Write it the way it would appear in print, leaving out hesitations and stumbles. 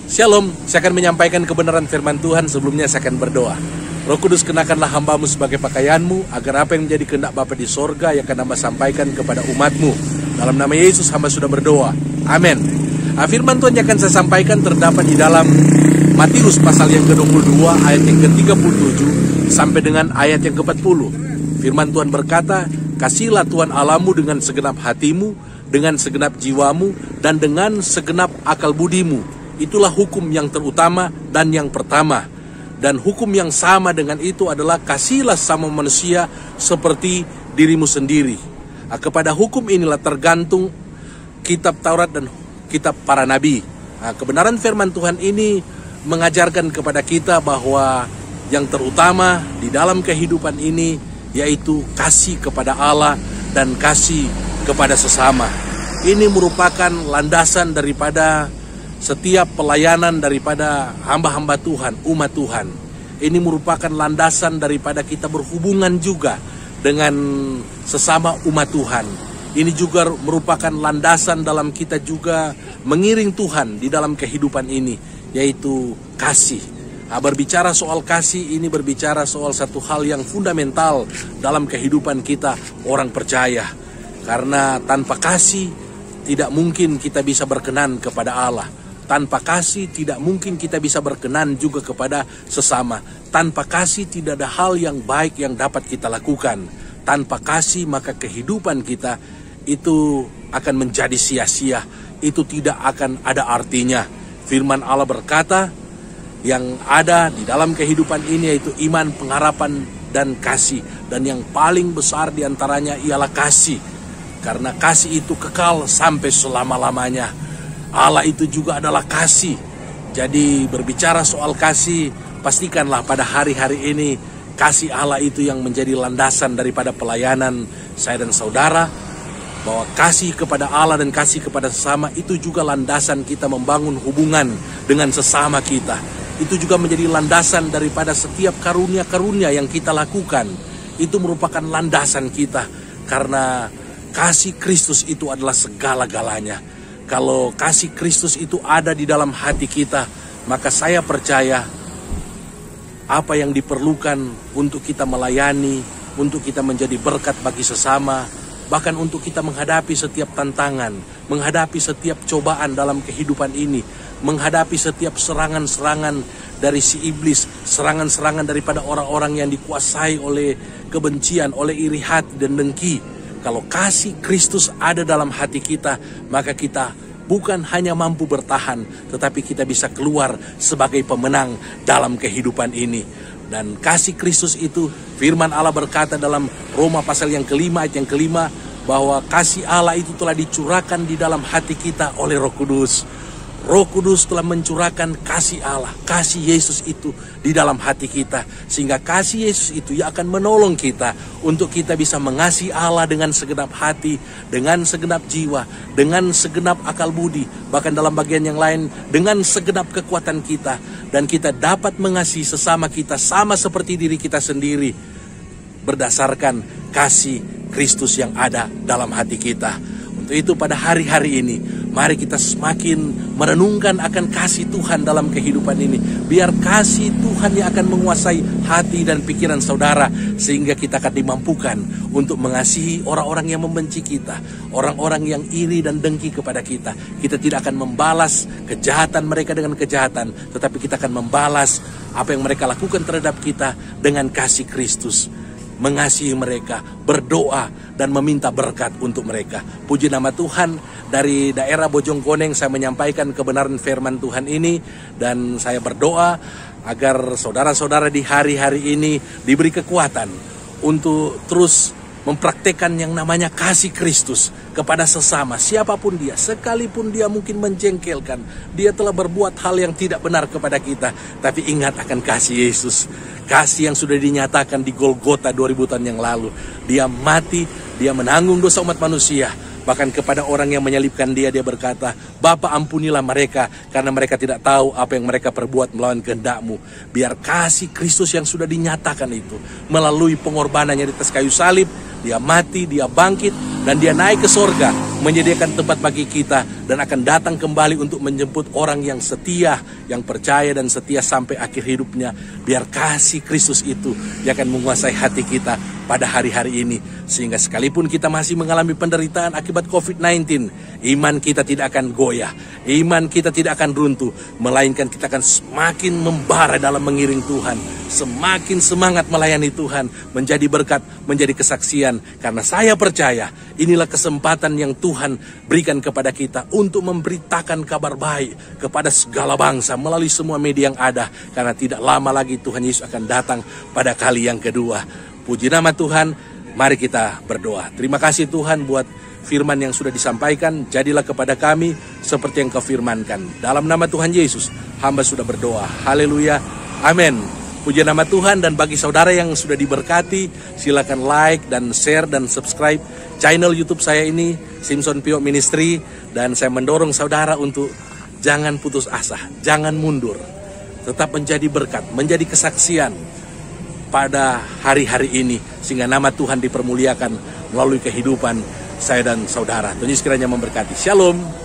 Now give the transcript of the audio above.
Shalom, saya akan menyampaikan kebenaran firman Tuhan. Sebelumnya saya akan berdoa. Roh Kudus, kenakanlah hamba-Mu sebagai pakaian-Mu, agar apa yang menjadi kehendak Bapa di sorga yang akan hamba sampaikan kepada umat-Mu. Dalam nama Yesus hamba sudah berdoa. Amin. Firman Tuhan yang akan saya sampaikan terdapat di dalam Matius pasal yang ke-22 ayat yang ke-37 sampai dengan ayat yang ke-40. Firman Tuhan berkata, "Kasihlah Tuhan Allahmu dengan segenap hatimu, dengan segenap jiwamu, dan dengan segenap akal budimu. Itulah hukum yang terutama dan yang pertama. Dan hukum yang sama dengan itu adalah kasihlah sama manusia seperti dirimu sendiri." Kepada hukum inilah tergantung kitab Taurat dan kitab para nabi. Kebenaran firman Tuhan ini mengajarkan kepada kita bahwa yang terutama di dalam kehidupan ini yaitu kasih kepada Allah dan kasih kepada sesama. Ini merupakan landasan daripada setiap pelayanan daripada hamba-hamba Tuhan, umat Tuhan. Ini merupakan landasan daripada kita berhubungan juga dengan sesama umat Tuhan. Ini juga merupakan landasan dalam kita juga mengiring Tuhan di dalam kehidupan ini, yaitu kasih. Berbicara soal kasih, ini berbicara soal satu hal yang fundamental dalam kehidupan kita orang percaya. Karena tanpa kasih tidak mungkin kita bisa berkenan kepada Allah. Tanpa kasih tidak mungkin kita bisa berkenan juga kepada sesama. Tanpa kasih tidak ada hal yang baik yang dapat kita lakukan. Tanpa kasih maka kehidupan kita itu akan menjadi sia-sia. Itu tidak akan ada artinya. Firman Allah berkata, yang ada di dalam kehidupan ini yaitu iman, pengharapan, dan kasih. Dan yang paling besar diantaranya ialah kasih. Karena kasih itu kekal sampai selama-lamanya. Allah itu juga adalah kasih. Jadi berbicara soal kasih, pastikanlah pada hari-hari ini kasih Allah itu yang menjadi landasan daripada pelayanan saya dan saudara. Bahwa kasih kepada Allah dan kasih kepada sesama itu juga landasan kita membangun hubungan dengan sesama kita. Itu juga menjadi landasan daripada setiap karunia-karunia yang kita lakukan. Itu merupakan landasan kita. Karena kasih Kristus itu adalah segala-galanya. Kalau kasih Kristus itu ada di dalam hati kita, maka saya percaya apa yang diperlukan untuk kita melayani, untuk kita menjadi berkat bagi sesama, bahkan untuk kita menghadapi setiap tantangan, menghadapi setiap cobaan dalam kehidupan ini, menghadapi setiap serangan-serangan dari si iblis, serangan-serangan daripada orang-orang yang dikuasai oleh kebencian, oleh iri hati dan dengki. Kalau kasih Kristus ada dalam hati kita, maka kita bukan hanya mampu bertahan, tetapi kita bisa keluar sebagai pemenang dalam kehidupan ini. Dan kasih Kristus itu, firman Allah berkata dalam Roma pasal yang kelima, ayat yang kelima, bahwa kasih Allah itu telah dicurahkan di dalam hati kita oleh Roh Kudus. Roh Kudus telah mencurahkan kasih Allah, kasih Yesus itu di dalam hati kita. Sehingga kasih Yesus itu yang akan menolong kita untuk kita bisa mengasihi Allah dengan segenap hati, dengan segenap jiwa, dengan segenap akal budi. Bahkan dalam bagian yang lain, dengan segenap kekuatan kita. Dan kita dapat mengasihi sesama kita sama seperti diri kita sendiri. Berdasarkan kasih Kristus yang ada dalam hati kita. Untuk itu pada hari-hari ini, mari kita semakin merenungkan akan kasih Tuhan dalam kehidupan ini. Biar kasih Tuhan yang akan menguasai hati dan pikiran saudara. Sehingga kita akan dimampukan untuk mengasihi orang-orang yang membenci kita. Orang-orang yang iri dan dengki kepada kita. Kita tidak akan membalas kejahatan mereka dengan kejahatan. Tetapi kita akan membalas apa yang mereka lakukan terhadap kita dengan kasih Kristus. Mengasihi mereka, berdoa dan meminta berkat untuk mereka. Puji nama Tuhan. Dari daerah Bojongkoneng saya menyampaikan kebenaran firman Tuhan ini, dan saya berdoa agar saudara-saudara di hari-hari ini diberi kekuatan untuk terus mempraktekkan yang namanya kasih Kristus kepada sesama, siapapun dia, sekalipun dia mungkin menjengkelkan, dia telah berbuat hal yang tidak benar kepada kita, tapi ingat akan kasih Yesus, kasih yang sudah dinyatakan di Golgota 2000 tahun yang lalu. Dia mati, dia menanggung dosa umat manusia. Bahkan kepada orang yang menyalibkan dia berkata, "Bapa, ampunilah mereka, karena mereka tidak tahu apa yang mereka perbuat melawan kehendak-Mu." Biar kasih Kristus yang sudah dinyatakan itu, melalui pengorbanannya di atas kayu salib, dia mati, dia bangkit, dan dia naik ke sorga, menyediakan tempat bagi kita, dan akan datang kembali untuk menjemput orang yang setia, yang percaya dan setia sampai akhir hidupnya. Biar kasih Kristus itu dia akan menguasai hati kita pada hari-hari ini, sehingga sekalipun kita masih mengalami penderitaan akibat COVID-19, iman kita tidak akan goyah, iman kita tidak akan runtuh, melainkan kita akan semakin membara dalam mengiring Tuhan, semakin semangat melayani Tuhan, menjadi berkat, menjadi kesaksian. Karena saya percaya inilah kesempatan yang Tuhan berikan kepada kita untuk memberitakan kabar baik kepada segala bangsa melalui semua media yang ada, karena tidak lama lagi Tuhan Yesus akan datang pada kali yang kedua. Puji nama Tuhan, mari kita berdoa. Terima kasih Tuhan buat firman yang sudah disampaikan. Jadilah kepada kami seperti yang Kau firmankan. Dalam nama Tuhan Yesus, hamba sudah berdoa. Haleluya, amin. Puji nama Tuhan. Dan bagi saudara yang sudah diberkati, silakan like dan share dan subscribe channel YouTube saya ini, Simpson Pio Ministry. Dan saya mendorong saudara untuk jangan putus asa, jangan mundur, tetap menjadi berkat, menjadi kesaksian pada hari-hari ini, sehingga nama Tuhan dipermuliakan melalui kehidupan saya dan saudara. Tuhan Yesus kiranya memberkati. Shalom.